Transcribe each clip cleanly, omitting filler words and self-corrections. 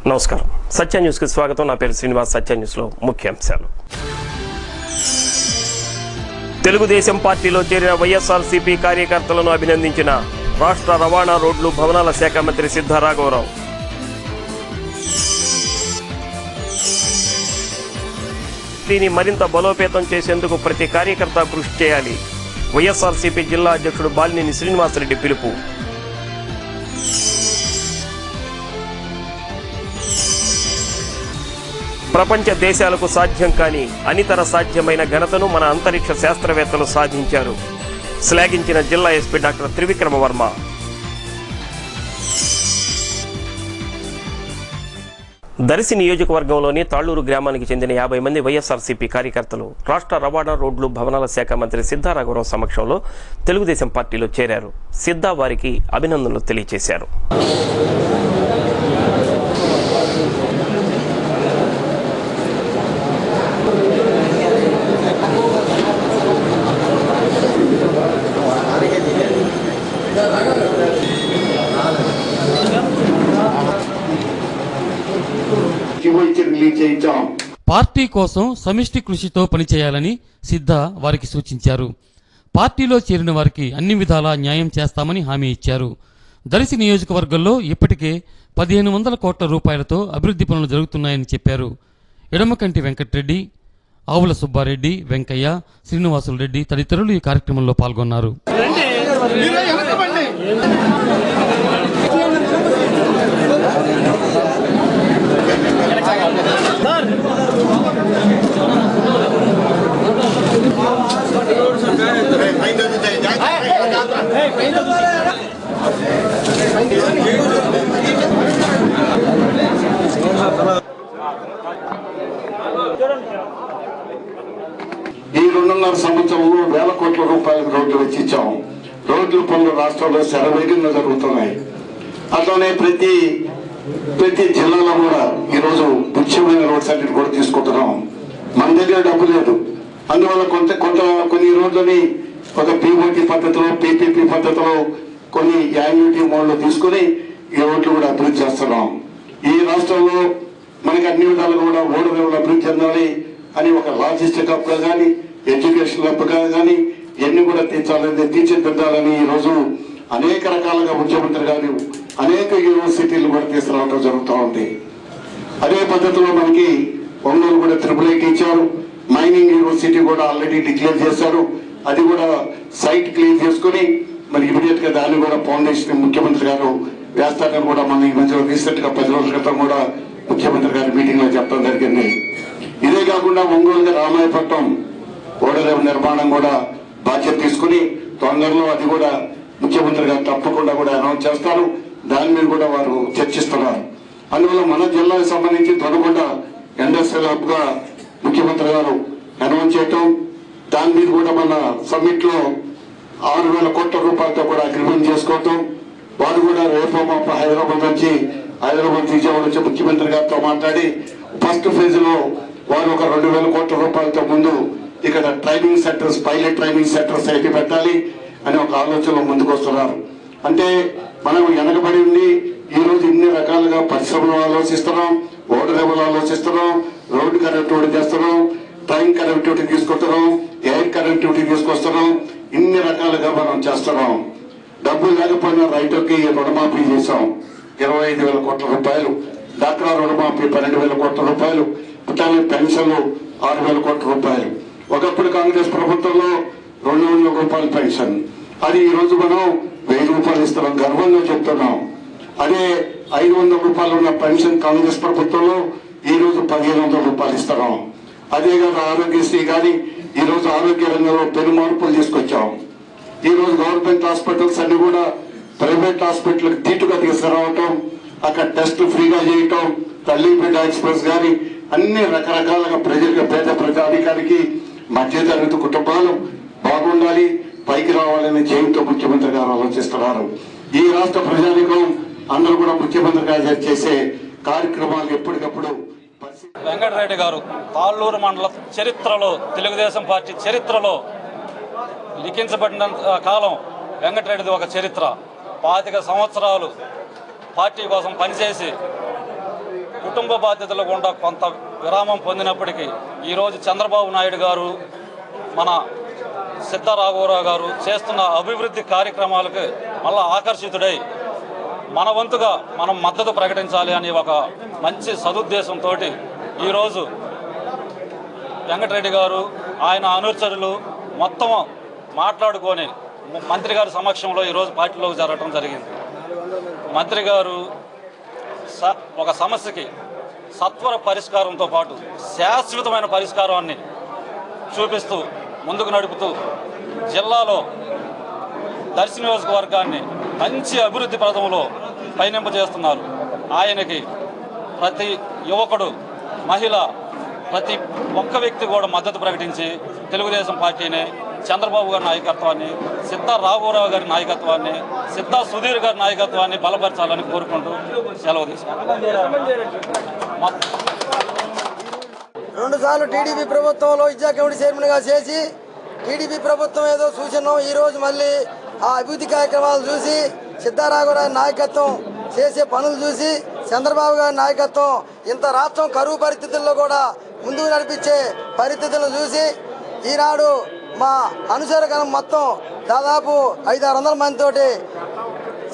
నమస్కారం. సత్య న్యూస్కి స్వాగతం. నా పేరు శ్రీనివాస్. సత్య న్యూస్లో ముఖ్యాంశాలు. తెలుగుదేశం పార్టీలో చేరిన వైఎస్ఆర్సీపీ కార్యకర్తలను అభినందించిన రాష్ట్ర రవాణా రోడ్లు భవనాల శాఖ మంత్రి సిద్ధా రాఘవరావు. దీన్ని మరింత బలోపేతం చేసేందుకు ప్రతి కార్యకర్త కృషి చేయాలి. వైఎస్ఆర్సీపీ జిల్లా అధ్యక్షుడు బాలినేని శ్రీనివాసరెడ్డి పిలుపు. ప్రపంచ దేశాలకు సాధ్యం కాని అనితర సాధ్యమైన ఘనతను మన అంతరిక్ష శాస్త్రవేత్తలు సాధించారు. శ్లాఘించిన జిల్లా ఎస్పీ డాక్టర్ త్రివిక్రమ వర్మ. దర్శి నియోజకవర్గంలోని తాళ్లూరు గ్రామానికి చెందిన 50 మంది వైఎస్ఆర్సీపీ కార్యకర్తలు రాష్ట్ర రవాణా రోడ్లు భవనాల శాఖ మంత్రి సిద్ధా రాఘవరావు సమక్షంలో తెలుగుదేశం పార్టీలో చేరారు. సిద్ధా వారికి అభినందనలు తెలియజేశారు. పార్టీ కోసం సమిష్టి కృషితో పనిచేయాలని సిద్ధా వారికి సూచించారు. పార్టీలో చేరిన వారికి అన్ని విధాలా న్యాయం చేస్తామని హామీ ఇచ్చారు. దర్శి నియోజకవర్గంలో ఇప్పటికే 1500 కోట్ల రూపాయలతో అభివృద్ధి పనులు జరుగుతున్నాయని చెప్పారు. ఎడమకంటి వెంకటరెడ్డి, ఆవుల సుబ్బారెడ్డి, వెంకయ్య, శ్రీనివాసులు రెడ్డి తదితరులు ఈ కార్యక్రమంలో పాల్గొన్నారు. ఈ 2.5 సంవత్సరంలో వేల కోట్ల రూపాయలకు రోడ్లు వెచ్చించాం. రోడ్ల పనులు రాష్ట్రంలో శరవేగంగా జరుగుతున్నాయి. అట్లనే ప్రతి జిల్లాలో కూడా ఈరోజు ముఖ్యమైన రోడ్స్ అన్నిటి కూడా తీసుకుంటున్నాం. మన దగ్గర డబ్బు లేదు, అందువల్ల కొన్ని రోడ్లని ఒక పీఓటీ పద్ధతిలో, పీపీపీ పద్ధతిలో, కొన్ని యాన్యుటీ మోడ్లో తీసుకుని ఈ రోడ్లు కూడా అభివృద్ధి చేస్తున్నాం. ఈ రాష్ట్రంలో మనకి అన్ని విధాలుగా కూడా ఓడరేవులు అభివృద్ధి చెందాలి అని ఒక లాజిస్టిక్ హబ్గా కానీ, ఎడ్యుకేషన్ హబ్గా కానీ ఇవన్నీ కూడా తీర్చిదిద్దాలని ఈరోజు అనేక రకాలుగా ముఖ్యమంత్రి గారు అనేక యూనివర్సిటీలు కూడా తీసుకురావడం జరుగుతూ ఉంది. అదే పద్ధతిలో మనకి ఒంగోలు కూడా IIIT ఇచ్చారు. మైనింగ్ యూనివర్సిటీ కూడా ఆల్రెడీ డిక్లేర్ చేశారు. అది కూడా సైట్ క్లియర్ చేసుకుని మరి ఇమీడియట్ గా దాన్ని కూడా ఫౌండేషన్ ముఖ్యమంత్రి గారు వేస్తారని కూడా మన ఈ మధ్యలో రీసెంట్ గా 10 రోజుల క్రితం కూడా ముఖ్యమంత్రి గారి మీటింగ్ లో చెప్పడం జరిగింది. ఇదే కాకుండా ఒంగోలుగా రామాయపట్నం ఓడరేవు నిర్మాణం కూడా బాధ్యత తీసుకుని తొందరలో అది కూడా ముఖ్యమంత్రి గారు తప్పకుండా కూడా అనౌన్స్ చేస్తారు. దాని మీద కూడా వారు చర్చిస్తున్నారు. అందువల్ల మన జిల్లాకు సంబంధించి తొడగొండ ఇండస్ట్రియల్ హబ్ గా ముఖ్యమంత్రి గారు అనౌన్స్ చేయటం, దాని మీద కూడా మన సమ్మిట్ లో 6,000 కోట్ల రూపాయలతో కూడా అగ్రిమెంట్ చేసుకోవటం, వారు కూడా రేపు మాపు హైదరాబాద్ విజయవాడ వచ్చి ముఖ్యమంత్రి గారితో మాట్లాడి ఫస్ట్ ఫేజ్ లో వారు ఒక 2,000 కోట్ల రూపాయలతో ముందు ఇక్కడ training centres, pilot training centres అయితే పెట్టాలి అని ఒక ఆలోచనలో ముందుకు వస్తున్నారు. అంటే మనం వెనకబడి ఉండి ఈ రోజు ఇన్ని రకాలుగా పరిశ్రమలు ఆలోచిస్తున్నాం, ఓడరేవులు ఆలోచిస్తున్నాం, రోడ్డు కనెక్టివిటీ చేస్తున్నాం, ట్రైన్ కనెక్టివిటీ తీసుకొస్తున్నాం, ఎయిర్ కనెక్టివిటీ తీసుకొస్తున్నాం, ఇన్ని రకాలుగా మనం చేస్తున్నాం. డబ్బులు లేకపోయినా రైతుకి రుణమాఫీ చేశాం 25,000 కోట్ల రూపాయలు, డాక్రా రుణమాఫీ 12,000 కోట్ల రూపాయలు, పుట్టాలి పెన్షన్లు 6,000 కోట్ల రూపాయలు. ఒకప్పుడు కాంగ్రెస్ ప్రభుత్వంలో 200 రూపాయల పెన్షన్, అది ఈ రోజు మనం 1000 రూపాయలు ఇస్తున్నాం, గర్వంగా చెప్తున్నాం. అదే 500 రూపాయలు ఉన్న పెన్షన్ కాంగ్రెస్ ప్రభుత్వంలో ఈ రోజు 1,500 రూపాయలు ఇస్తున్నాం. అదే కాదు ఆరోగ్యశ్రీ కానీ ఈ రోజు ఆరోగ్య రంగంలో పెను మార్పులు తీసుకొచ్చాం. ఈ రోజు గవర్నమెంట్ హాస్పిటల్స్ అన్ని కూడా ప్రైవేట్ హాస్పిటల్కి తీటుగా తీసుకురావటం, అక్కడ టెస్ట్ ఫ్రీగా చేయటం, తల్లి బిడ్డ ఎక్స్ప్రెస్ కానీ అన్ని రకరకాలుగా ప్రజలకు, పేద ప్రజానికానికి, మధ్యతరగతి కుటుంబాలు బాగుండాలి, పైకి రావాలని చేయుతో ముఖ్యమంత్రి గారు ఆలోచిస్తున్నారు. ఈ రాష్ట్ర ప్రజానికం అందరూ కూడా ముఖ్యమంత్రి గారు చేసే కార్యక్రమాలు ఎప్పటికప్పుడు. వెంకటరెడ్డి గారు తాళ్ళూరు మండల చరిత్రలో, తెలుగుదేశం పార్టీ చరిత్రలో లిఖించబడిన కాలం వెంకటరెడ్డిది ఒక చరిత్ర. 25 సంవత్సరాలు పార్టీ కోసం పనిచేసి కుటుంబ బాధ్యతలు గుండా కొంత విరామం పొందినప్పటికీ ఈరోజు చంద్రబాబు నాయుడు గారు మన సిద్ధా రాఘవరావు గారు చేస్తున్న అభివృద్ధి కార్యక్రమాలకు మళ్ళా ఆకర్షితుడై మన వంతుగా మనం మద్దతు ప్రకటించాలి అని ఒక మంచి సదుద్దేశంతో ఈరోజు వెంకటరెడ్డి గారు ఆయన అనుచరులు మొత్తం మాట్లాడుకొని మంత్రి గారి సమక్షంలో ఈరోజు పార్టీలోకి జరగడం జరిగింది. మంత్రి గారు ఒక సమస్యకి సత్వర పరిష్కారంతో పాటు శాశ్వతమైన పరిష్కారాన్ని చూపిస్తూ ముందుకు నడుపుతూ జిల్లాలో దర్శి నియోజకవర్గాన్ని మంచి అభివృద్ధి పథంలో పయనింపజేస్తున్నారు. ఆయనకి ప్రతి యువకుడు, మహిళ, ప్రతి ఒక్క వ్యక్తి కూడా మద్దతు ప్రకటించి తెలుగుదేశం పార్టీని, చంద్రబాబు గారి నాయకత్వాన్ని, సిద్ధా రాఘవరావు గారి నాయకత్వాన్ని, సిద్ధా సుధీర్ గారి నాయకత్వాన్ని బలపరచాలని కోరుకుంటూ సెలవు తీసుకున్నాను. 2 సార్లు టీడీపీ ప్రభుత్వంలో విద్యా కమిటీ చైర్మన్గా చేసి టీడీపీ ప్రభుత్వం ఏదో సూచన ఈరోజు మళ్ళీ ఆ అభివృద్ధి కార్యక్రమాలు చూసి సిద్ధారాఘవరావు నాయకత్వం చేసే పనులు చూసి చంద్రబాబు గారి నాయకత్వం ఇంత రాష్ట్రం కరువు పరిస్థితుల్లో కూడా ముందుకు నడిపించే పరిస్థితులను చూసి ఈనాడు మా అనుచరగణం మొత్తం దాదాపు 500-600 మందితోటి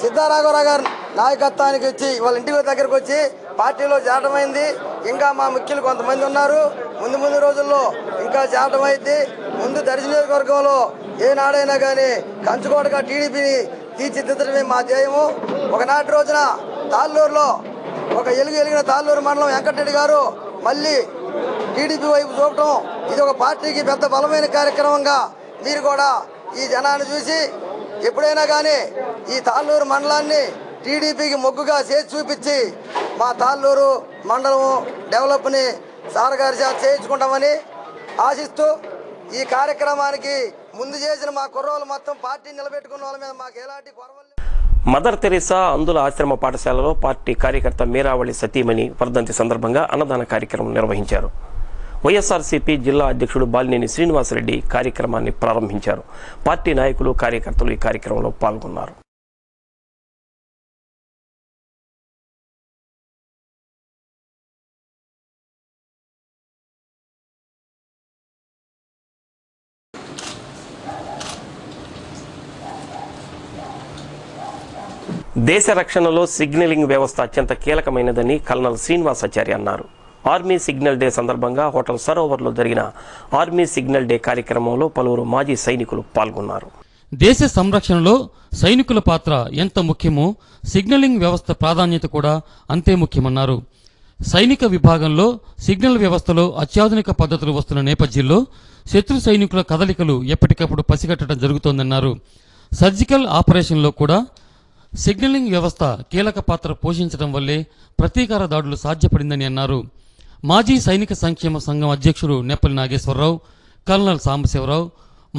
సిద్ధారాఘవరావు గారి నాయకత్వానికి వచ్చి వాళ్ళ ఇంటి దగ్గరకు వచ్చి పార్టీలో చేరటమైంది. ఇంకా మా ముఖ్యులు కొంతమంది ఉన్నారు. ముందు రోజుల్లో ఇంకా చేరటమైంది. ముందు దర్శి నియోజకవర్గంలో ఏనాడైనా కానీ కంచుకోటగా టీడీపీని తీర్చిదిద్దడమే మా ధ్యేయము. ఒకనాటి రోజున తాళ్ళూరులో ఒక ఎలిగిన తాళ్ళూరు మండలం వెంకటరెడ్డి గారు మళ్ళీ టీడీపీ వైపు చూపటం ఇది ఒక పార్టీకి పెద్ద బలమైన కార్యక్రమంగా మీరు కూడా ఈ జనాన్ని చూసి ఎప్పుడైనా కానీ ఈ తాళ్ళూరు మండలాన్ని టీడీపీకి మొగ్గుగా చేసి చూపించి మా తాళ్ళూరు మండలము డెవలప్ని సారగారి చేయించుకుంటామని ఆశిస్తూ ఈ కార్యక్రమానికి ముందు చేసిన మా కుర్రోళ్ళు మొత్తం పార్టీ నిలబెట్టుకున్న వాళ్ళ మీద మాకు ఎలాంటి కొరవలు. మదర్ తెరీసా అందుల ఆశ్రమ పాఠశాలలో పార్టీ కార్యకర్త మీరావళి సతీమణి వర్ధంతి సందర్భంగా అన్నదాన కార్యక్రమం నిర్వహించారు. వైఎస్ఆర్సీపీ జిల్లా అధ్యక్షుడు బాలినేని శ్రీనివాసరెడ్డి కార్యక్రమాన్ని ప్రారంభించారు. పార్టీ నాయకులు, కార్యకర్తలు ఈ కార్యక్రమంలో పాల్గొన్నారు. దేశ రక్షణలో సిగ్నలింగ్ వ్యవస్థ అత్యంత కీలకమైనదని కల్నల్ శ్రీనివాసాచార్య అన్నారు. ఆర్మీ సిగ్నల్ డే సందర్భంగా హోటల్ సరోవర్లో జరిగిన ఆర్మీ సిగ్నల్ డే కార్యక్రమంలో పలువురు మాజీ సైనికులు పాల్గొన్నారు. దేశ సంరక్షణలో సైనికుల పాత్ర ఎంత ముఖ్యమో సిగ్నలింగ్ వ్యవస్థ ప్రాధాన్యత కూడా అంతే ముఖ్యమన్నారు. సైనిక విభాగంలో సిగ్నల్ వ్యవస్థలో అత్యాధునిక పద్ధతులు వస్తున్న నేపథ్యంలో శత్రు సైనికుల కదలికలు ఎప్పటికప్పుడు పసిగట్టడం జరుగుతోందన్నారు. సర్జికల్ ఆపరేషన్లో కూడా సిగ్నలింగ్ వ్యవస్థ కీలక పాత్ర పోషించడం వల్లే ప్రతీకార దాడులు సాధ్యపడిందని అన్నారు. మాజీ సైనిక సంక్షేమ సంఘం అధ్యక్షుడు నెప్పలి నాగేశ్వరరావు, కల్నల్ సాంబశివరావు,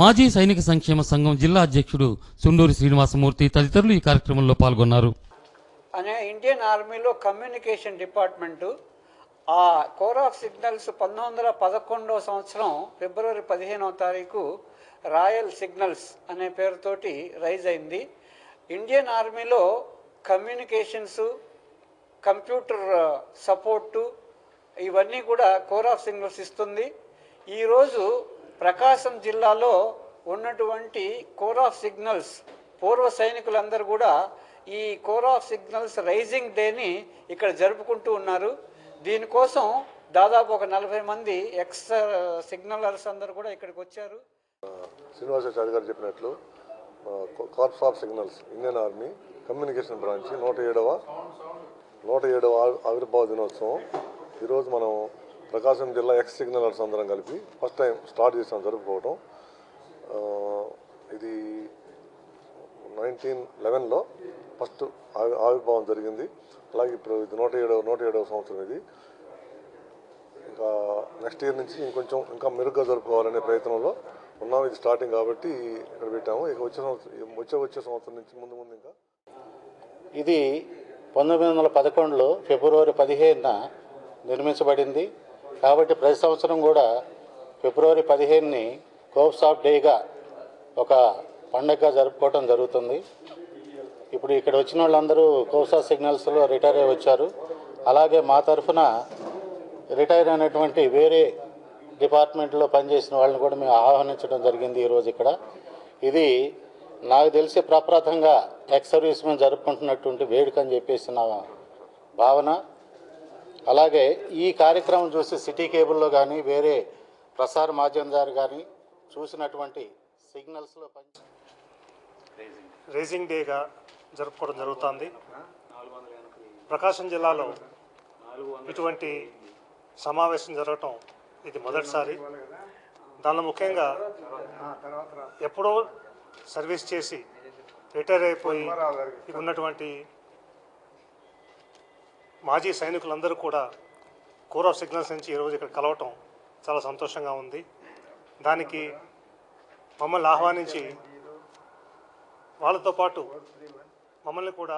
మాజీ సైనిక సంక్షేమ సంఘం జిల్లా అధ్యక్షుడు సుండూరి శ్రీనివాసమూర్తి తదితరులు ఈ కార్యక్రమంలో పాల్గొన్నారు. ఇండియన్ ఆర్మీలో కమ్యూనికేషన్ డిపార్ట్మెంటు ఆ కోర్ ఆఫ్ సిగ్నల్స్ 1911 సంవత్సరం ఫిబ్రవరి 15వ తారీఖు రాయల్ సిగ్నల్స్ అనే పేరుతోటి రైజ్ అయింది. ఇండియన్ ఆర్మీలో కమ్యూనికేషన్స్, కంప్యూటర్ సపోర్టు ఇవన్నీ కూడా కోర్ ఆఫ్ సిగ్నల్స్ ఇస్తుంది. ఈరోజు ప్రకాశం జిల్లాలో ఉన్నటువంటి కోర్ ఆఫ్ సిగ్నల్స్ పూర్వ సైనికులందరూ కూడా ఈ కోర్ ఆఫ్ సిగ్నల్స్ రైజింగ్ డేని ఇక్కడ జరుపుకుంటూ ఉన్నారు. దీనికోసం దాదాపు ఒక 40 మంది ఎక్స్ సిగ్నలర్స్ అందరూ కూడా ఇక్కడికి వచ్చారు. శ్రీనివాసాచార్య గారు చెప్పినట్లు corps of signals Indian army communication branch 107వ ఆవిర్భావ దినోత్సవం ఈరోజు మనం ప్రకాశం జిల్లా ఎక్స్ సిగ్నలర్స్ అందరం కలిపి ఫస్ట్ టైం స్టార్ట్ చేసాం జరుపుకోవటం. ఇది 1911లో ఫస్ట్ ఆవిర్భావం జరిగింది. అలాగే ఇప్పుడు ఇది 107వ సంవత్సరం. ఇది ఇంకా నెక్స్ట్ ఇయర్ నుంచి ఇంకా మెరుగ్గా జరుపుకోవాలనే ప్రయత్నంలో ఉన్నాం. ఇది స్టార్టింగ్ కాబట్టి ఇక్కడ పెట్టాము. ఇక వచ్చే సంవత్సరం నుంచి ముందు ఇంకా ఇది 1911లో ఫిబ్రవరి 15న నిర్మించబడింది. కాబట్టి ప్రతి సంవత్సరం కూడా ఫిబ్రవరి 15ని కోర్ప్స్ ఆఫ్ డేగా ఒక పండగగా జరుపుకోవటం జరుగుతుంది. ఇప్పుడు ఇక్కడ వచ్చిన వాళ్ళందరూ కోర్ప్స్ ఆఫ్ సిగ్నల్స్లో రిటైర్ అయ్యి వచ్చారు. అలాగే మా తరఫున రిటైర్ అయినటువంటి వేరే డిపార్ట్మెంట్లో పనిచేసిన వాళ్ళని కూడా మేము ఆహ్వానించడం జరిగింది ఈరోజు ఇక్కడ. ఇది నాకు తెలిసి ప్రప్రథంగా ఎక్స్ సర్వీస్ మేము జరుపుకుంటున్నటువంటి వేడుక అని చెప్పేసి నా భావన. అలాగే ఈ కార్యక్రమం చూసి సిటీ కేబుల్లో కానీ వేరే ప్రసార మాధ్యమం ద్వారా కానీ చూసినటువంటి సిగ్నల్స్లో రేజింగ్ డేగా జరుపుకోవడం జరుగుతుంది. ప్రకాశం జిల్లాలో ఇటువంటి సమావేశం జరగటం ఇది మొదటిసారి. దానిలో ముఖ్యంగా ఎప్పుడో సర్వీస్ చేసి రిటైర్ అయిపోయి ఉన్నటువంటి మాజీ సైనికులందరూ కూడా కోర్ ఆఫ్ సిగ్నల్స్ నుంచి ఈరోజు ఇక్కడ కలవటం చాలా సంతోషంగా ఉంది. దానికి మమ్మల్ని ఆహ్వానించి వాళ్ళతో పాటు మమ్మల్ని కూడా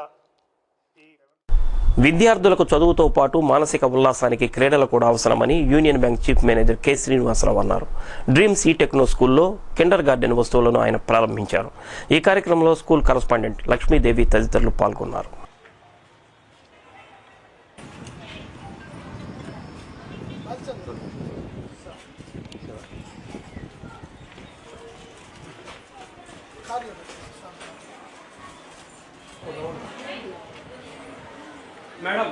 విద్యార్థులకు చదువుతో పాటు మానసిక ఉల్లాసానికి క్రీడలు కూడా అవసరమని Union Bank chief manager K Srinivasarao అన్నారు. డ్రీమ్స్ ఈ టెక్నో స్కూల్లో కిండర్ గార్డెన్ వస్తువులను ఆయన ప్రారంభించారు. ఈ కార్యక్రమంలో స్కూల్ కరస్పాండెంట్ లక్ష్మీదేవి తదితరులు పాల్గొన్నారు. మేడం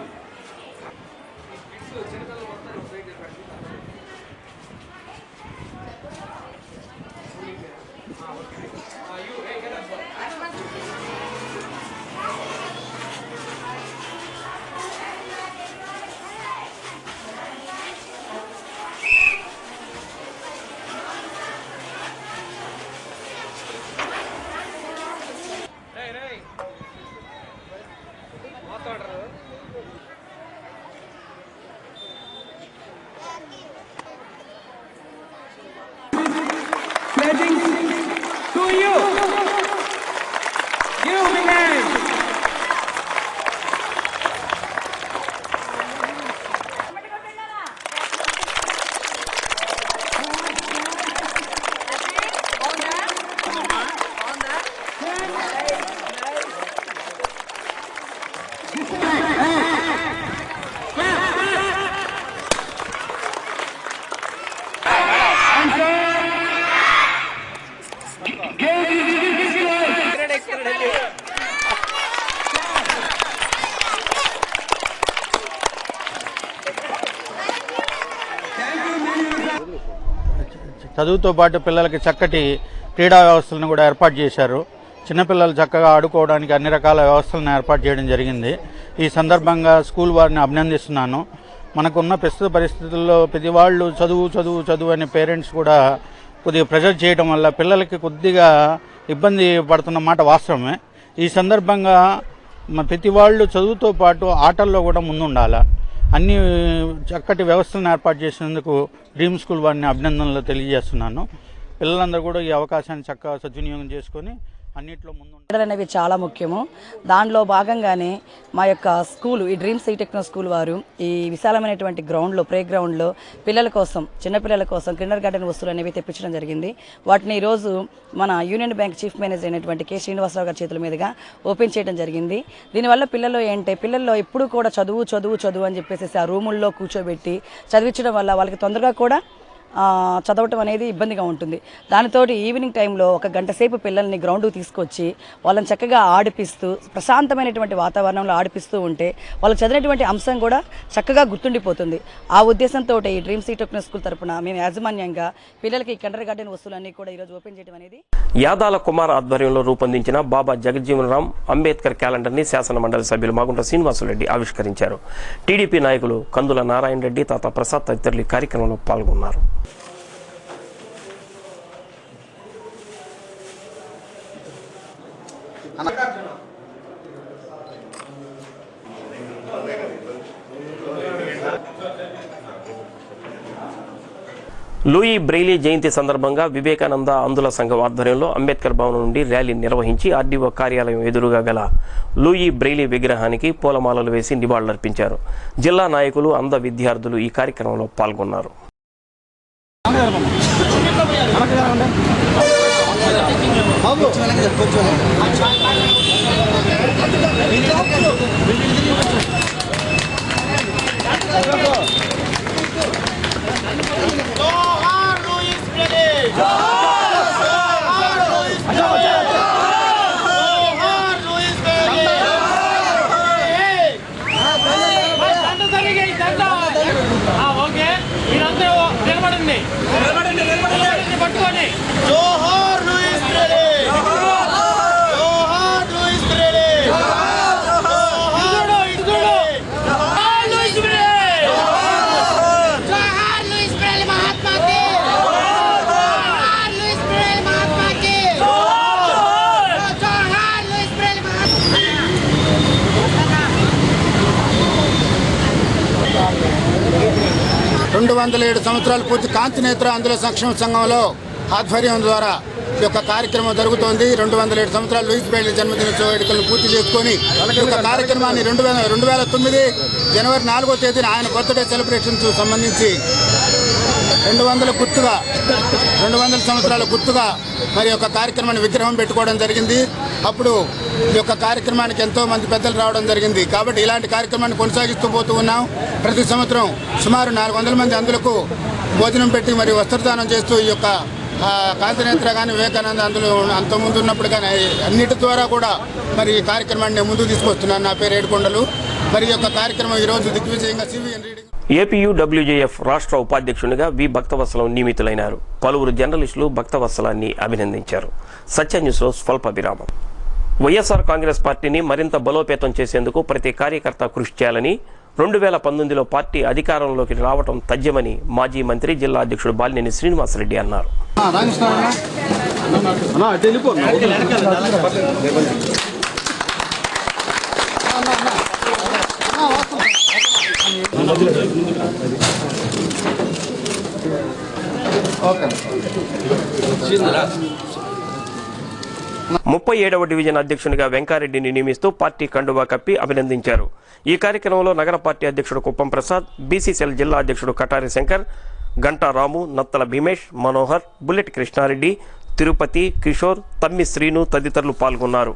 చదువుతో పాటు పిల్లలకి చక్కటి క్రీడా వ్యవస్థలను కూడా ఏర్పాటు చేశారు. చిన్నపిల్లలు చక్కగా ఆడుకోవడానికి అన్ని రకాల వ్యవస్థలను ఏర్పాటు చేయడం జరిగింది. ఈ సందర్భంగా స్కూల్ వారిని అభినందిస్తున్నాను. మనకున్న ప్రస్తుత పరిస్థితుల్లో ప్రతి వాళ్ళు చదువు చదువు చదువు అనే పేరెంట్స్ కూడా కొద్దిగా ప్రెషర్ చేయడం వల్ల పిల్లలకి కొద్దిగా ఇబ్బంది పడుతున్న మాట వాస్తవమే. ఈ సందర్భంగా ప్రతి వాళ్ళు చదువుతో పాటు ఆటల్లో కూడా ముందుండాలి. అన్ని చక్కటి వ్యవస్థలను ఏర్పాటు చేసినందుకు డ్రీమ్ స్కూల్ వారిని అభినందనలు తెలియజేస్తున్నాను. పిల్లలందరూ కూడా ఈ అవకాశాన్ని చక్కగా సద్వినియోగం చేసుకొని అన్నింటిలో ముందు అనేవి చాలా ముఖ్యము. దానిలో భాగంగానే మా యొక్క స్కూల్ ఈ డ్రీమ్స్ ఈ టెక్నో స్కూల్ వారు ఈ విశాలమైనటువంటి గ్రౌండ్లో ప్లే గ్రౌండ్లో పిల్లల కోసం చిన్నపిల్లల కోసం కిండర్ గార్డెన్ వస్తువులు అనేవి తెప్పించడం జరిగింది. వాటిని ఈరోజు మన యూనియన్ బ్యాంక్ చీఫ్ మేనేజర్ అయినటువంటి కె శ్రీనివాసరావు గారి చేతుల మీదుగా ఓపెన్ చేయడం జరిగింది. దీనివల్ల పిల్లల్లో ఎప్పుడు కూడా చదువు చదువు చదువు అని చెప్పేసి ఆ రూముల్లో కూర్చోబెట్టి చదివించడం వల్ల వాళ్ళకి తొందరగా కూడా చదవటం అనేది ఇబ్బందిగా ఉంటుంది. దానితోటి ఈవినింగ్ టైంలో ఒక గంట సేపు పిల్లల్ని గ్రౌండ్కి తీసుకొచ్చి వాళ్ళని చక్కగా ఆడిపిస్తూ ప్రశాంతమైనటువంటి వాతావరణంలో ఆడిపిస్తూ ఉంటే వాళ్ళు చదివినటువంటి అంశం కూడా చక్కగా గుర్తుండిపోతుంది. ఆ ఉద్దేశంతో ఈ డ్రీమ్స్ ఈ టెక్నో స్కూల్ తరఫున మేము యాజమాన్యంగా పిల్లలకి కిండర్ గార్డెన్ వస్తువులన్నీ కూడా ఈరోజు ఓపెన్ చేయడం అనేది. యాదాల కుమార్ ఆధ్వర్యంలో రూపొందించిన బాబా జగజ్జీవనరామ్ అంబేద్కర్ క్యాలెండర్ని శాసన మండలి సభ్యులు మాగుంట శ్రీనివాసరెడ్డి ఆవిష్కరించారు. టీడీపీ నాయకులు కందుల నారాయణ రెడ్డి, తాత ప్రసాద్ తదితరులు ఈ కార్యక్రమంలో పాల్గొన్నారు. లూయి బ్రెయిలీ జయంతి సందర్భంగా వివేకానంద అందుల సంఘం ఆధ్వర్యంలో అంబేద్కర్ భవన్ నుండి ర్యాలీ నిర్వహించి ఆర్డీఓ కార్యాలయం ఎదురుగా గల లూయి బ్రెయిలీ విగ్రహానికి పూలమాలలు వేసి నివాళులర్పించారు. జిల్లా నాయకులు, అంధ విద్యార్థులు ఈ కార్యక్రమంలో పాల్గొన్నారు. సంవత్సరాలు పూర్తి కాంతినేత్ర అందుల సంక్షేమ సంఘంలో ఆధ్వర్యం ద్వారా ఈ యొక్క కార్యక్రమం జరుగుతోంది. 207 సంవత్సరాలు లూయిస్ బ్రెయిలీ జన్మదినోత్సవ వేడుకలను పూర్తి చేసుకొని ఈ యొక్క కార్యక్రమాన్ని 2009 జనవరి 4వ తేదీన ఆయన బర్త్డే సెలబ్రేషన్స్ సంబంధించి 200 సంవత్సరాల గుర్తుగా మరి యొక్క కార్యక్రమాన్ని విగ్రహం పెట్టుకోవడం జరిగింది. అప్పుడు ఈ యొక్క కార్యక్రమానికి ఎంతో మంది పెద్దలు రావడం జరిగింది. కాబట్టి ఇలాంటి కార్యక్రమాన్ని కొనసాగిస్తూ పోతూ ఉన్నాం. ప్రతి సంవత్సరం సుమారు 400 మంది అందులకు భోజనం పెట్టి మరి వస్త్రదానం చేస్తూ ఈ యొక్క కాంతినేత్ర కానీ వివేకానంద అందులో అంతకుముందు ఉన్నప్పుడు కానీ అన్నిటి ద్వారా కూడా మరి ఈ కార్యక్రమాన్ని ముందుకు తీసుకొస్తున్నాను. నా పేరు ఏడుకొండలు. మరి ఈ యొక్క కార్యక్రమం ఈరోజు దిగ్విజయంగా సివిఎన్ రీడింగ్ ఏపీయూడబ్ల్యూజేఎఫ్ రాష్ట్ర ఉపాధ్యక్షునిగా వి భక్తవత్సలం నియమితులైనారు. పలువురు జర్నలిస్టులు భక్తవత్సలాన్ని అభినందించారు. సత్య న్యూస్లో స్వల్ప విరామం. వైఎస్ఆర్ కాంగ్రెస్ పార్టీని మరింత బలోపేతం చేసేందుకు ప్రతి కార్యకర్త కృషి చేయాలని 2019లో పార్టీ అధికారంలోకి రావడం తథ్యమని మాజీ మంత్రి జిల్లా అధ్యక్షుడు బాలినేని శ్రీనివాసరెడ్డి అన్నారు. ముప్పై 37వ డివిజన్ అధ్యక్షునిగా వెంకారెడ్డిని నియమిస్తూ పార్టీ కండువా కప్పి అభినందించారు. ఈ కార్యక్రమంలో నగర పార్టీ అధ్యక్షుడు కుప్పం ప్రసాద్, బీసీసీఎల్ జిల్లా అధ్యక్షుడు కటారి శంకర్, గంటా రాము, నత్తల భీమేష్, మనోహర్, బుల్లెట్ కృష్ణారెడ్డి, తిరుపతి, కిషోర్, తమ్మి శ్రీను తదితరులు పాల్గొన్నారు.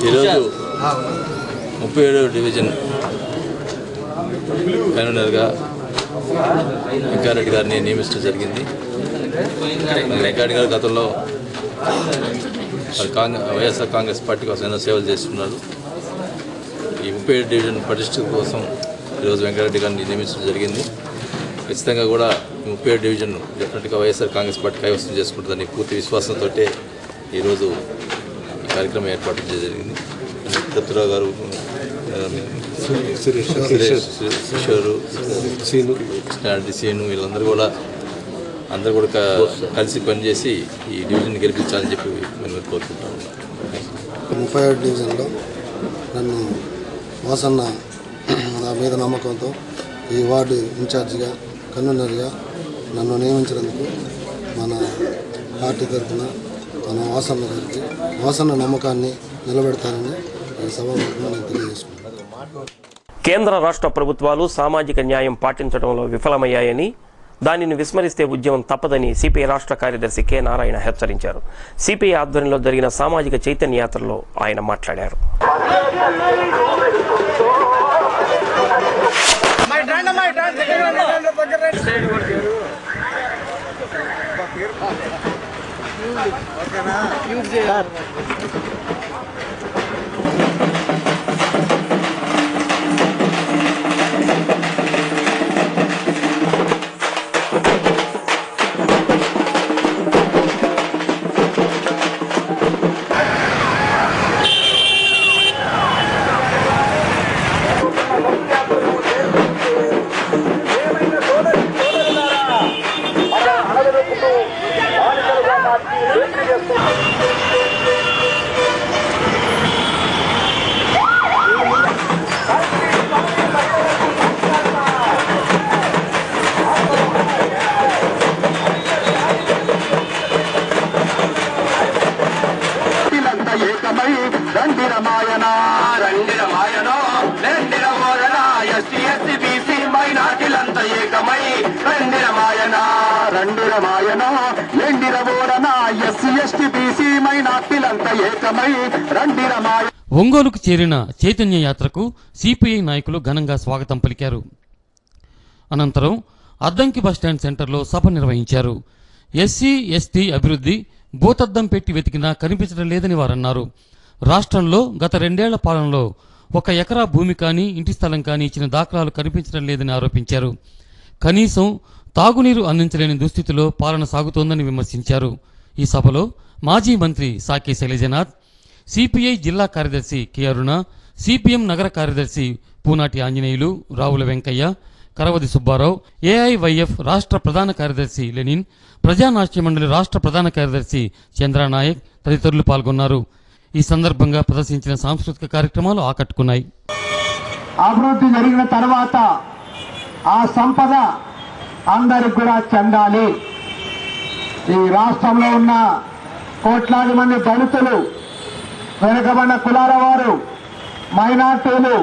ఈరోజు 37వ డివిజన్ కన్వీనర్గా వెంకారెడ్డి గారిని నియమించడం జరిగింది. వెంకారెడ్డి గారు గతంలో వైఎస్ఆర్ కాంగ్రెస్ పార్టీ కోసం ఎన్నో సేవలు చేస్తున్నారు. ఈ 37 డివిజన్ పటిష్ట కోసం ఈరోజు వెంకారెడ్డి గారిని నియమించడం జరిగింది. ఖచ్చితంగా కూడా 37 డివిజన్ డెఫినెట్గా వైఎస్ఆర్ కాంగ్రెస్ పార్టీ కైవసం చేసుకుంటుందని పూర్తి విశ్వాసంతో ఈరోజు ఈ కార్యక్రమం ఏర్పాటు చేయడం జరిగింది. దత్తురావు గారు, కిషోరు, కృష్ణారెడ్డి, సీను వీళ్ళందరూ కూడా కలిసి పనిచేసి ఈ డివిజన్ గెలిపించాలని చెప్పి మేము కోరుకుంటా ఉన్నాం. 37 డివిజన్లో నన్ను వాసన్న నా మీద నమ్మకంతో ఈ వార్డు ఇన్ఛార్జిగా కన్వీనర్గా నన్ను నియమించినందుకు మన పార్టీ తరఫున మన వాసన్న గారికి వాసన్న నమ్మకాన్ని నిలబెడతానని ఈ సభాముఖంగా నేను తెలియజేసుకుంటున్నాను. కేంద్ర రాష్ట్ర ప్రభుత్వాలు సామాజిక న్యాయం పాటించడంలో విఫలమయ్యాయని, దానిని విస్మరిస్తే ఉద్యమం తప్పదని సిపిఐ రాష్ట్ర కార్యదర్శి కె నారాయణ హెచ్చరించారు. సిపిఐ ఆధ్వర్యంలో జరిగిన సామాజిక చైతన్య యాత్రలో ఆయన మాట్లాడారు. చేస్తూ రండిర మాయన ఎండిర ఓరన ఎస్సీ ఎస్టీ బీసీ మైనార్టీలంతా ఏకమై రండిర మాయ. ఒంగోలుకు చేరిన చైతన్య యాత్రకు సిపిఐ నాయకులు ఘనంగా స్వాగతం పలికారు. అనంతరం అద్దంకి బస్టాండ్ సెంటర్లో సభ నిర్వహించారు. ఎస్సీ ఎస్టీ అభివృద్ధి భూతద్దం పెట్టి వెతికినా కనిపించడం లేదని వారన్నారు. రాష్ట్రంలో గత 2 ఏళ్ల పాలనలో 1 ఎకరా భూమి కానీ ఇంటి స్థలం కానీ ఇచ్చిన దాఖలాలు కనిపించడం లేదని ఆరోపించారు. కనీసం తాగునీరు అందించలేని దుస్థితిలో పాలన సాగుతోందని విమర్శించారు. ఈ సభలో మాజీ మంత్రి సాకే శైలజనాథ్, సిపిఐ జిల్లా కార్యదర్శి కె అరుణ, సిపిఎం నగర కార్యదర్శి పూనాటి ఆంజనేయులు, రావుల వెంకయ్య, కరవది సుబ్బారావు, ఏఐవైఎఫ్ రాష్ట్ర ప్రధాన కార్యదర్శి లెనిన్, ప్రజానాట్య మండలి రాష్ట్ర ప్రధాన కార్యదర్శి చంద్రనాయక్ తదితరులు పాల్గొన్నారు. ఈ సందర్భంగా ప్రదర్శించిన సాంస్కృతిక కార్యక్రమాలు ఆకట్టుకున్నాయి. అభివృద్ధి జరిగిన తర్వాత ఆ సంపద అందరికి కూడా చెందాలి. ఈ రాష్ట్రంలో ఉన్న కోట్లాది మంది దళితులు, వెనుకబడిన కులాల వారు, మైనార్టీలు,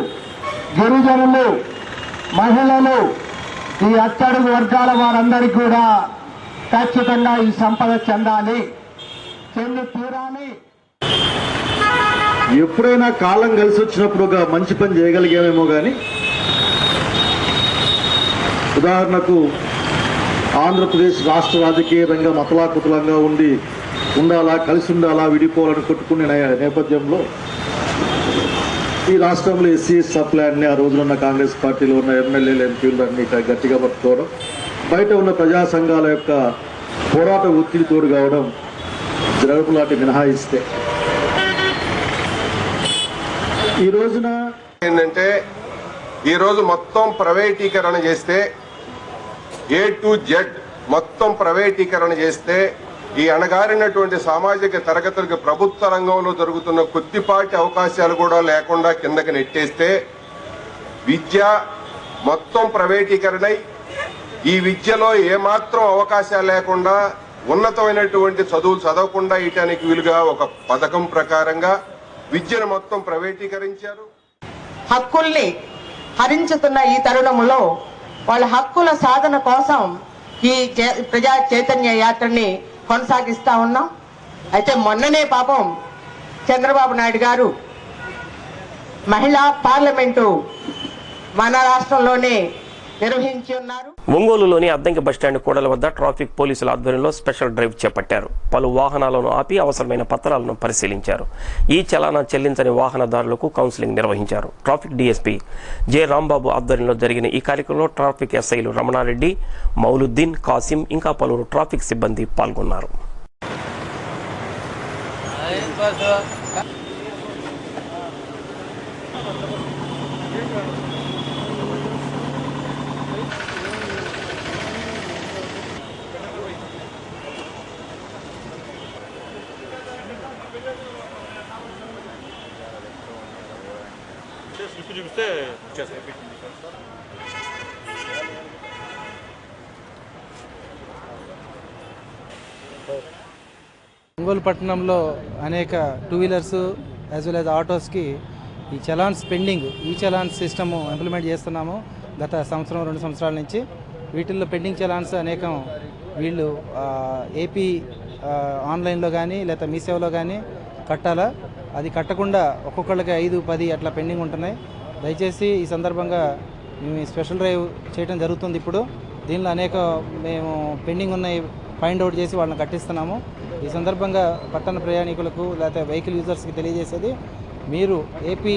గిరిజనులు, మహిళలు, ఈ అట్టడుగు వర్గాల వారందరికీ కూడా ఖచ్చితంగా ఈ సంపద చెందాలి, చెంది తీరాలి. ఎప్పుడైనా కాలం కలిసి వచ్చినప్పుడు ఒక మంచి పని చేయగలిగామేమో కానీ, ఉదాహరణకు ఆంధ్రప్రదేశ్ రాష్ట్ర రాజకీయ రంగం అతలాకుతలంగా ఉండాలా, కలిసి ఉండాలా, విడిపోవాలని కొట్టుకునే నేపథ్యంలో ఈ రాష్ట్రంలో ఎస్సీ ప్లాన్ని ఆ రోజున ఉన్న కాంగ్రెస్ పార్టీలో ఉన్న ఎమ్మెల్యేలు, ఎంపీలు అన్ని గట్టిగా పట్టుకోవడం, బయట ఉన్న ప్రజా సంఘాల యొక్క పోరాట ఒత్తిడి తోడు కావడం జరగపులాంటి మినహాయిస్తే, ఈ రోజున ఏంటంటే ఈరోజు మొత్తం ప్రైవేటీకరణ చేస్తే, A to Z మొత్తం ప్రైవేటీకరణ చేస్తే, ఈ అణగారినటువంటి సామాజిక తరగతులకు ప్రభుత్వ రంగంలో జరుగుతున్న కొద్దిపాటి అవకాశాలు కూడా లేకుండా కిందకి నెట్టేస్తే, విద్య మొత్తం ప్రైవేటీకరణై ఈ విద్యలో ఏమాత్రం అవకాశాలు లేకుండా ఉన్నతమైనటువంటి చదువులు చదవకుండా ఇయటానికి వీలుగా ఒక పథకం ప్రకారంగా విద్యను మొత్తం ప్రైవేటీకరించారు. హక్కుల్ని హరించుతున్న ఈ తరుణంలో వాళ్ళ హక్కుల సాధన కోసం ఈ ప్రజా చైతన్య యాత్రని కొనసాగిస్తా ఉన్నాం. అయితే మొన్ననే పాపం చంద్రబాబు నాయుడు గారు మహిళా పార్లమెంటు మన రాష్ట్రంలోనే నిర్వహించి ఉన్నారు. ఒంగోలులోని అద్దంకి బస్టాండ్ కూడల వద్ద ట్రాఫిక్ పోలీసుల ఆధ్వర్యంలో స్పెషల్ డ్రైవ్ చేపట్టారు. పలు వాహనాలను ఆపి అవసరమైన పత్రాలను పరిశీలించారు. ఈ చలానా చెల్లించని వాహనదారులకు కౌన్సిలింగ్ నిర్వహించారు. ట్రాఫిక్ డీఎస్పీ జె రాంబాబు ఆధ్వర్యంలో జరిగిన ఈ కార్యక్రమంలో ట్రాఫిక్ ఎస్ఐలు రమణారెడ్డి, మౌలుద్దీన్, కాసిం ఇంకా పలువురు ట్రాఫిక్ సిబ్బంది పాల్గొన్నారు. ఒంగోలు పట్టణంలో అనేక 2 వీలర్స్ యాజ్ వెల్ యాజ్ ఆటోస్కి ఈ చలాన్స్ పెండింగ్, ఈ చలాన్స్ సిస్టము ఇంప్లిమెంట్ చేస్తున్నాము గత సంవత్సరం 2 సంవత్సరాల నుంచి. వీటిల్లో పెండింగ్ చలాన్స్ అనేకం వీళ్ళు ఏపీ ఆన్లైన్లో కానీ లేదా మీ సేవలో కానీ కట్టాలా, అది కట్టకుండా ఒక్కొక్కళ్ళకి 5, 10 అట్లా పెండింగ్ ఉంటున్నాయి. దయచేసి ఈ సందర్భంగా మేము స్పెషల్ డ్రైవ్ చేయడం జరుగుతుంది. ఇప్పుడు దీనిలో అనేక మేము పెండింగ్ ఉన్నాయి ఫైండ్ అవుట్ చేసి వాళ్ళని కట్టిస్తున్నాము. ఈ సందర్భంగా పట్టణ ప్రయాణికులకు లేకపోతే వెహికల్ యూజర్స్కి తెలియజేసేది, మీరు ఏపీ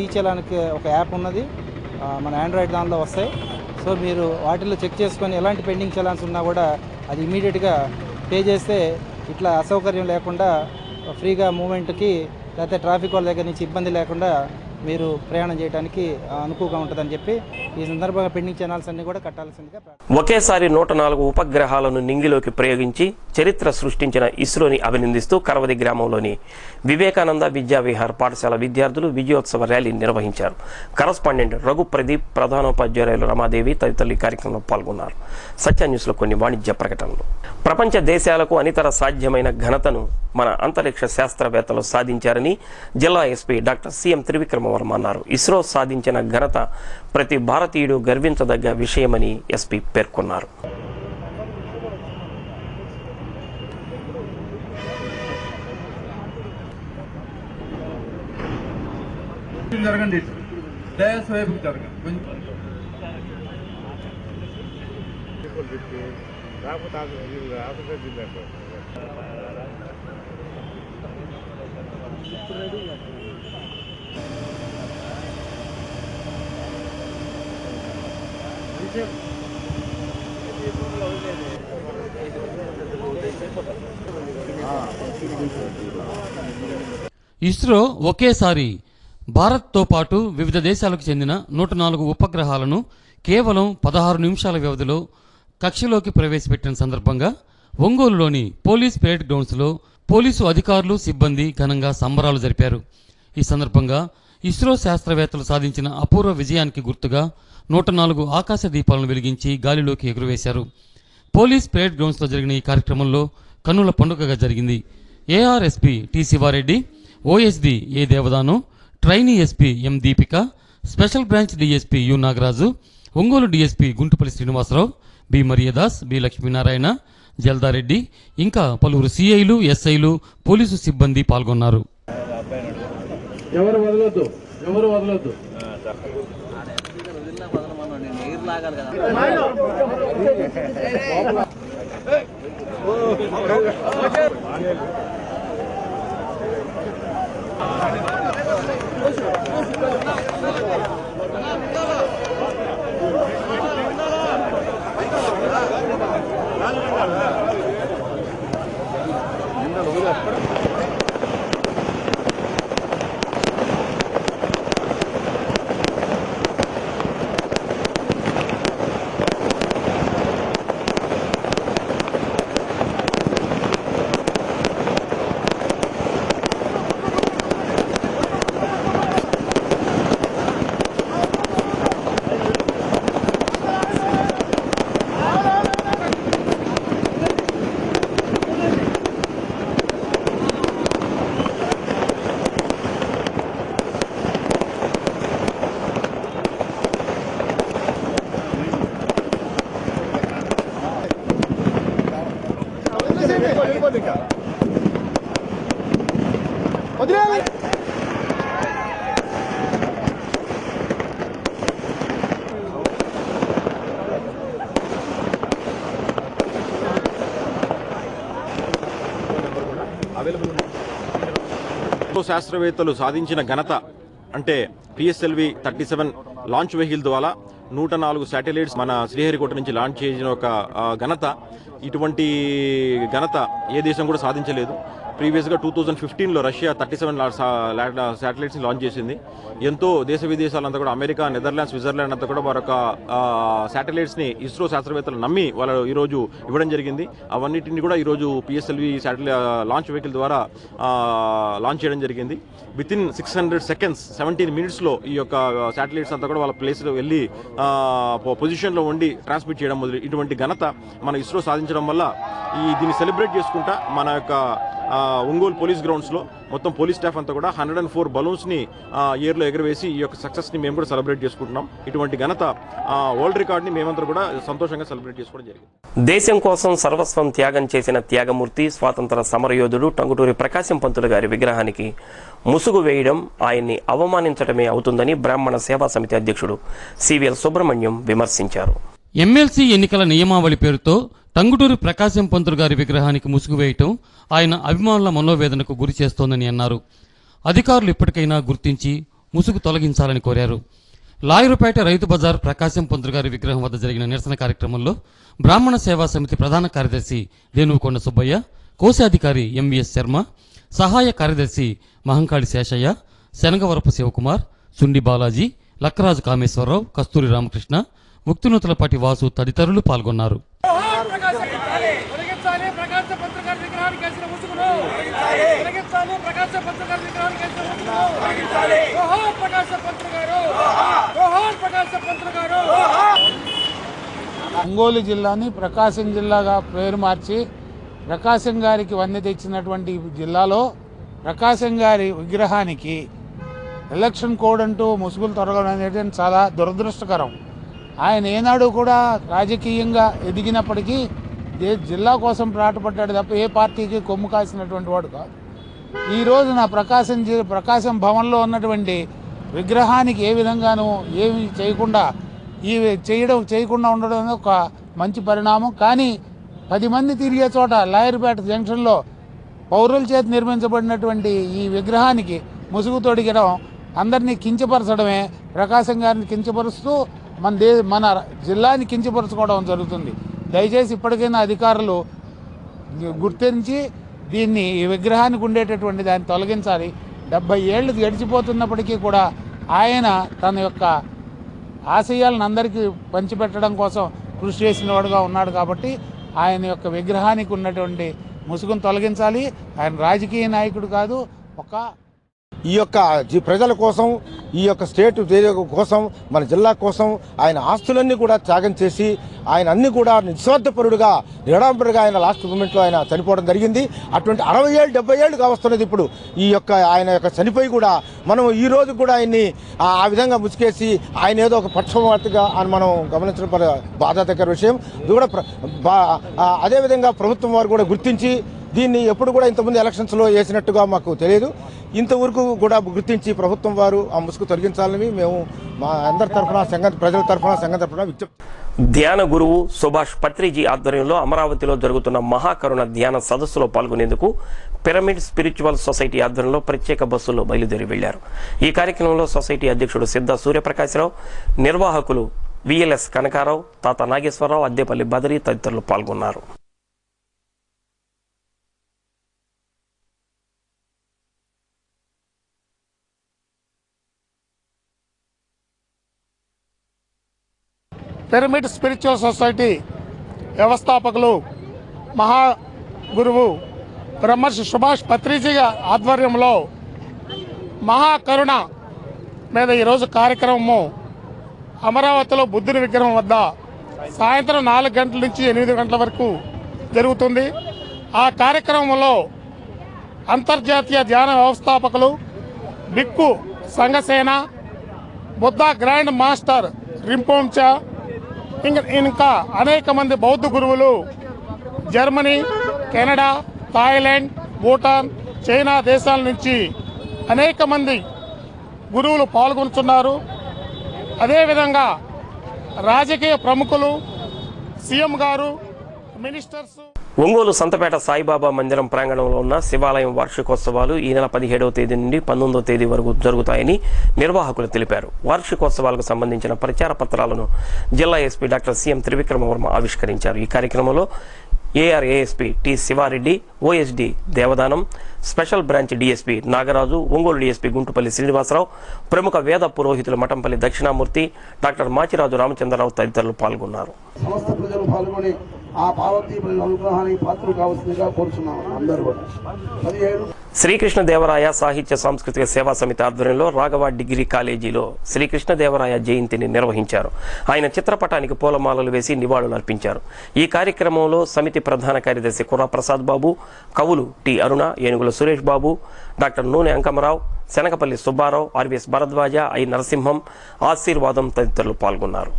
ఈ చలానికి ఒక యాప్ ఉన్నది, మన ఆండ్రాయిడ్ దానిలో వస్తాయి. సో మీరు వాటిల్లో చెక్ చేసుకొని ఎలాంటి పెండింగ్ చలాన్స్ ఉన్నా కూడా అది ఇమీడియట్గా పే చేస్తే ఇట్లా అసౌకర్యం లేకుండా ఫ్రీగా మూమెంట్కి లేకపోతే ట్రాఫిక్ వాళ్ళ దగ్గర నుంచి ఇబ్బంది లేకుండా మీరు ప్రయాణం చేయడానికి అనుకువగా ఉంటుందని చెప్పి ఈ సందర్భంగా పెండింగ్ ఛానల్స్ అన్ని కూడా కట్టాల్సిందిగా. ఒకేసారి 104 ఉపగ్రహాలను నింగిలోకి ప్రయోగించి చరిత్ర సృష్టించిన ఇస్రోని అభినందిస్తూ కరవది గ్రామంలోని వివేకానంద విద్యావిహార్ పాఠశాల విద్యార్థులు విజయోత్సవ ర్యాలీ నిర్వహించారు. కరస్పాండెంట్ రఘు ప్రదీప్, ప్రధానోపాధ్యాయులు రమాదేవి తదితరులు ఈ కార్యక్రమంలో పాల్గొన్నారు. సత్య న్యూస్లో కొన్ని వాణిజ్య ప్రకటనలు. ప్రపంచ దేశాలకు అనితర సాధ్యమైన ఘనతను మన అంతరిక్ష శాస్త్రవేత్తలు సాధించారని జిల్లా ఎస్పీ డాక్టర్ సిఎం త్రివిక్రమవర్మ అన్నారు. ఇస్రో సాధించిన ఘనత ప్రతి భారతీయుడు గర్వించదగ్గ విషయమని ఎస్పీ పేర్కొన్నారు. జరగండి, డయాస్ వైపుకి జరగండి. ఇస్రో ఒకేసారి భారత్తో పాటు వివిధ దేశాలకు చెందిన 104 ఉపగ్రహాలను కేవలం 16 నిమిషాల వ్యవధిలో కక్షలోకి ప్రవేశపెట్టిన సందర్భంగా ఒంగోలులోని పోలీస్ పరేడ్ గ్రౌండ్స్లో పోలీసు అధికారులు సిబ్బంది ఘనంగా సంబరాలు జరిపారు. ఈ సందర్భంగా ఇస్రో శాస్త్రవేత్తలు సాధించిన అపూర్వ విజయానికి గుర్తుగా 104 ఆకాశ దీపాలను వెలిగించి గాలిలోకి ఎగురవేశారు. పోలీస్ పరేడ్ గ్రౌండ్స్లో జరిగిన ఈ కార్యక్రమంలో కన్నుల పండుగగా జరిగింది. ARSP T Sivareddy, OSD A Devadanu, trainee SP M Deepika, special branch DSP U Nagaraju, Ongole DSP Guntupalli Srinivasarao, B Mariyadas, B Lakshminarayana, Jaldareddy ఇంకా పలువురు సిఐలు, ఎస్ఐలు, పోలీసు సిబ్బంది పాల్గొన్నారు. ఎవరు వదలొద్దు, ఎవరు వదలొద్దు. శాస్త్రవేత్తలు సాధించిన ఘనత అంటే పిఎస్ఎల్వి 37 లాంచ్ వెహికల్ ద్వారా 104 శాటిలైట్స్ మన శ్రీహరికోట నుంచి లాంచ్ చేసిన ఒక ఘనత. ఇటువంటి ఘనత ఏ దేశం కూడా సాధించలేదు. ప్రీవియస్గా 2015లో రష్యా 37 శాటిలైట్స్ని లాంచ్ చేసింది. ఎంతో దేశ విదేశాలంతా కూడా అమెరికా, నెదర్లాండ్స్, స్విట్జర్లాండ్ అంతా కూడా వారొక శాటిలైట్స్ని ఇస్రో శాస్త్రవేత్తలు నమ్మి వాళ్ళు ఈరోజు ఇవ్వడం జరిగింది. అవన్నిటిని కూడా ఈరోజు పిఎస్ఎల్వి లాంచ్ వెహికల్ ద్వారా లాంచ్ చేయడం జరిగింది. వితిన్ 600 seconds 17 minutesలో ఈ యొక్క శాటిలైట్స్ అంతా కూడా వాళ్ళ ప్లేస్లో వెళ్ళి పొజిషన్లో ఉండి ట్రాన్స్మిట్ చేయడం ఇటువంటి ఘనత మన ఇస్రో సాధించడం వల్ల దీన్ని సెలబ్రేట్ చేసుకుంటా మన యొక్క ఒంగోలు పోలీస్ గ్రౌండ్స్లో మొత్తం పోలీస్ స్టాఫ్ అంతా కూడా 104 బలూన్స్ని ఎయిర్లో ఎగరవేసి ఈ యొక్క సక్సెస్ని మేము కూడా సెలబ్రేట్ చేసుకుంటున్నాం. ఇటువంటి ఘనత వరల్డ్ రికార్డ్ని మేమంతా కూడా సంతోషంగా సెలబ్రేట్ చేసుకోవడం జరిగింది. దేశం కోసం సర్వస్వం త్యాగం చేసిన త్యాగమూర్తి, స్వాతంత్ర సమరయోధుడు టంగుటూరి ప్రకాశం పంతులు గారి విగ్రహానికి ముసుగు వేయడం ఆయన్ని అవమానించడమే అవుతుందని బ్రాహ్మణ సేవా సమితి అధ్యక్షుడు సివిఎల్ సుబ్రహ్మణ్యం విమర్శించారు. ఎమ్మెల్సీ ఎన్నికల నియమావళి పేరుతో టంగుటూరి ప్రకాశం పంతులు గారి విగ్రహానికి ముసుగు వేయటం ఆయన అభిమానుల మనోవేదనకు గురి చేస్తోందని అన్నారు. అధికారులు ఇప్పటికైనా గుర్తించి ముసుగు తొలగించాలని కోరారు. లాయరుపేట రైతు బజార్ ప్రకాశం పంతులు గారి విగ్రహం వద్ద జరిగిన నిరసన కార్యక్రమంలో బ్రాహ్మణ సేవా సమితి ప్రధాన కార్యదర్శి దేనుకొండ సుబ్బయ్య, కోశాధికారి ఎంవిఎస్ శర్మ, సహాయ కార్యదర్శి మహంకాళి శేషయ్య, శనగవరపు శివకుమార్, సుండి బాలాజీ, లక్కరాజు కామేశ్వరరావు, కస్తూరి రామకృష్ణ, ముక్తినూతలపాటి వాసు తదితరులు పాల్గొన్నారు. ఒంగోలు జిల్లాని ప్రకాశం జిల్లాగా పేరు మార్చి ప్రకాశం గారికి వన్నె తెచ్చినటువంటి జిల్లాలో ప్రకాశం గారి విగ్రహానికి ఎలక్షన్ కోడ్ అంటూ ముసుగులు తొలగడం అనేది చాలా దురదృష్టకరం. ఆయన ఏనాడు కూడా రాజకీయంగా ఎదిగినప్పటికీ జిల్లా కోసం పాటుపడ్డాడు తప్ప ఏ పార్టీకి కొమ్ము కాసినటువంటి వాడు కాదు. ఈ రోజున ప్రకాశం భవన్లో ఉన్నటువంటి విగ్రహానికి ఏ విధంగానూ ఏమి చేయకుండా చేయకుండా ఉండడం ఒక మంచి పరిణామం. కానీ 10 మంది తిరిగే చోట లాయర్పేట జంక్షన్లో పౌరుల చేత నిర్మించబడినటువంటి ఈ విగ్రహానికి ముసుగు తొడిగడం అందరినీ కించపరచడమే. ప్రకాశం గారిని కించపరుస్తూ మన జిల్లాని కించపరచుకోవడం జరుగుతుంది. దయచేసి ఇప్పటికైనా అధికారులు గుర్తించి దీన్ని ఈ విగ్రహానికి ఉండేటటువంటి దాన్ని తొలగించాలి. 70 ఏళ్ళు గడిచిపోతున్నప్పటికీ కూడా ఆయన తన యొక్క ఆశయాలను అందరికీ పంచిపెట్టడం కోసం కృషి చేసిన వాడుగా ఉన్నాడు. కాబట్టి ఆయన యొక్క విగ్రహానికి ఉన్నటువంటి ముసుగును తొలగించాలి. ఆయన రాజకీయ నాయకుడు కాదు, ఈ యొక్క ప్రజల కోసం, ఈ యొక్క స్టేట్ కోసం, మన జిల్లా కోసం ఆయన ఆస్తులన్నీ కూడా త్యాగం చేసి ఆయన అన్ని కూడా నిస్వార్థపరుడుగా నిరాడంబరుగా ఆయన లాస్ట్ మూమెంట్లో ఆయన చనిపోవడం జరిగింది. అటువంటి 60 ఏళ్ళు 70 ఏళ్ళు కావస్తున్నది ఇప్పుడు ఈ యొక్క ఆయన యొక్క చనిపోయి కూడా మనం ఈ రోజు కూడా ఆయన్ని ఆ విధంగా ముసుకేసి ఆయన ఏదో ఒక పక్షపాతిగా అని మనం గమనించడం బాధాకర విషయం. ఇది కూడా అదేవిధంగా ప్రభుత్వం వారు కూడా గుర్తించి దీన్ని ఎప్పుడు కూడా ఇంతకుముందు ఎలక్షన్స్లో వేసినట్టుగా మాకు తెలియదు. ఇంతవరకు కూడా గుర్తించి ప్రభుత్వం వారు ఆ ముసుగు తొలగించాలని మేము మా అందరి తరఫున ప్రజల తరఫున విజ్ఞప్తి. ధ్యాన గురువు సుభాష్ పత్రిజీ ఆధ్వర్యంలో అమరావతిలో జరుగుతున్న మహాకరుణ ధ్యాన సదస్సులో పాల్గొనేందుకు పిరమిడ్ స్పిరిచువల్ సొసైటీ ఆధ్వర్యంలో ప్రత్యేక బస్సుల్లో బయలుదేరి వెళ్లారు. ఈ కార్యక్రమంలో సొసైటీ అధ్యక్షుడు సిద్ధ సూర్యప్రకాశరావు, నిర్వాహకులు విఎల్ఎస్ కనకారావు, తాత నాగేశ్వరరావు, అద్దేపల్లి బదరి తదితరులు పాల్గొన్నారు. పిరమిడ్ స్పిరిచువల్ సొసైటీ వ్యవస్థాపకులు మహా గురువు బ్రహ్మర్షి సుభాష్ పత్రిజీ ఆధ్వర్యంలో మహాకరుణ మీద ఈరోజు కార్యక్రమము అమరావతిలో బుద్ధుని విగ్రహం వద్ద సాయంత్రం 4 గంటల నుంచి 8 గంటల వరకు జరుగుతుంది. ఆ కార్యక్రమంలో అంతర్జాతీయ ధ్యాన వ్యవస్థాపకులు బిక్కు సంఘసేన, బుద్ధ గ్రాండ్ మాస్టర్ రింపోంచా, ఇంకా అనేక మంది బౌద్ధ గురువులు Germany, Canada, Thailand, Bhutan, China దేశాల నుంచి అనేక మంది గురువులు పాల్గొంటున్నారు. అదేవిధంగా రాజకీయ ప్రముఖులు, సీఎం గారు, మినిస్టర్స్. ఒంగోలు సంతపేట సాయిబాబా మందిరం ప్రాంగణంలో ఉన్న శివాలయం వార్షికోత్సవాలు ఈ నెల 17వ తేదీ నుండి 19వ తేదీ వరకు జరుగుతాయని నిర్వాహకులు తెలిపారు. వార్షికోత్సవాలకు సంబంధించిన ప్రచార పత్రాలను జిల్లా SP doctor CM Trivikrama Varma ఆవిష్కరించారు. ఈ కార్యక్రమంలో ARASP T Sivareddy, OSD Devadanam, special branch DSP Nagaraju, Ongole DSP Guntupalli Srinivasarao, ప్రముఖ వేద పురోహితులు మఠంపల్లి దక్షిణామూర్తి, డాక్టర్ మాచిరాజు రామచంద్రరావు తదితరులు పాల్గొన్నారు. సమస్త ప్రజలు పాల్గొని ఆ పార్వతీ అనుగ్రహానికి పాత్రలు కావాల్సిందిగా కోరుచున్నాం. అందరూ కూడా 17 శ్రీకృష్ణదేవరాయ సాహిత్య సాంస్కృతిక సేవా సమితి ఆధ్వర్యంలో రాఘవ డిగ్రీ కాలేజీలో శ్రీకృష్ణదేవరాయ జయంతిని నిర్వహించారు. ఆయన చిత్రపటానికి పూలమాలలు వేసి నివాళులు అర్పించారు. ఈ కార్యక్రమంలో సమితి ప్రధాన కార్యదర్శి కుర్రా ప్రసాద్ బాబు, కవులు టి అరుణ, ఏనుగుల సురేష్ బాబు, డాక్టర్ నూనె అంకమరావు, శనకపల్లి సుబ్బారావు, ఆర్వీఎస్ భరద్వాజ, ఐ నరసింహం, ఆశీర్వాదం తదితరులు పాల్గొన్నారు.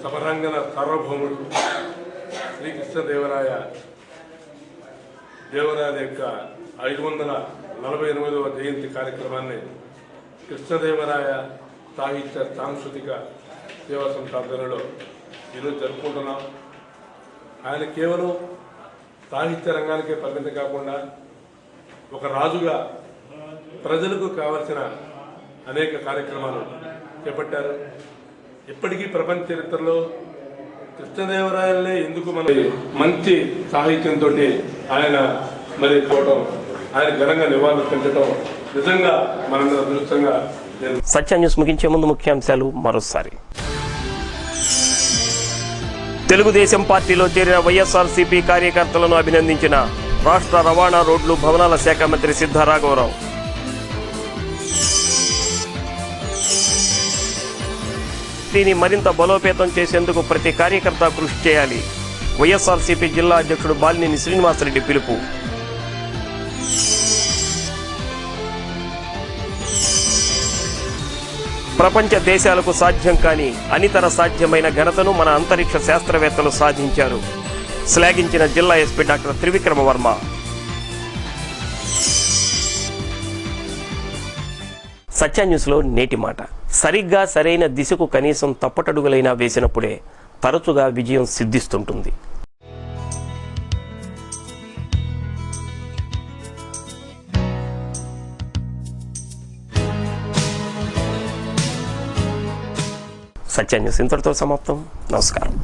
సమరాంగణ సార్వభౌముడు శ్రీకృష్ణదేవరాయ యొక్క 548వ జయంతి కార్యక్రమాన్ని కృష్ణదేవరాయ సాహిత్య సాంస్కృతిక సేవా సంస్థ ఆధ్వర్యంలో ఈరోజు జరుపుకుంటున్నాం. ఆయన కేవలం సాహిత్య రంగానికే పరిమితం కాకుండా ఒక రాజుగా ప్రజలకు కావలసిన అనేక కార్యక్రమాలు చేపట్టారు. ఇప్పటికీ ప్రపంచ చరిత్రలో కృష్ణదేవరాయలనే ఎందుకు మన మంచి సాహిత్యంతో ఆయన మరి పోవడం, ఆయన ఘనంగా నివాళులర్పించడం నిజంగా మనందరం అదృష్టంగా. సత్య న్యూస్ ముగించే ముందు ముఖ్యాంశాలు మరోసారి. తెలుగుదేశం పార్టీలో చేరిన వైఎస్ఆర్సీపీ కార్యకర్తలను అభినందించిన రాష్ట్ర రవాణా రోడ్లు భవనాల శాఖ మంత్రి సిద్ధా రాఘవరావు. దీన్ని మరింత బలోపేతం చేసేందుకు ప్రతి కార్యకర్త కృషి చేయాలి. వైఎస్ఆర్సీపీ జిల్లా అధ్యక్షుడు బాలినేని శ్రీనివాసరెడ్డి పిలుపు. ప్రపంచ దేశాలకు సాధ్యం కాని అనితర సాధ్యమైన ఘనతను మన అంతరిక్ష శాస్త్రవేత్తలు సాధించారు. శ్లాఘించిన జిల్లా ఎస్పీ డాక్టర్ త్రివిక్రమ వర్మ. సత్య న్యూస్లో నేటి మాట. సరిగ్గా సరైన దిశకు కనీసం తప్పటడుగులైనా వేసినప్పుడే తరచుగా విజయం సిద్ధిస్తుంటుంది. సత్య న్యూస్ ఇంతటితో సమాప్తం. నమస్కారం.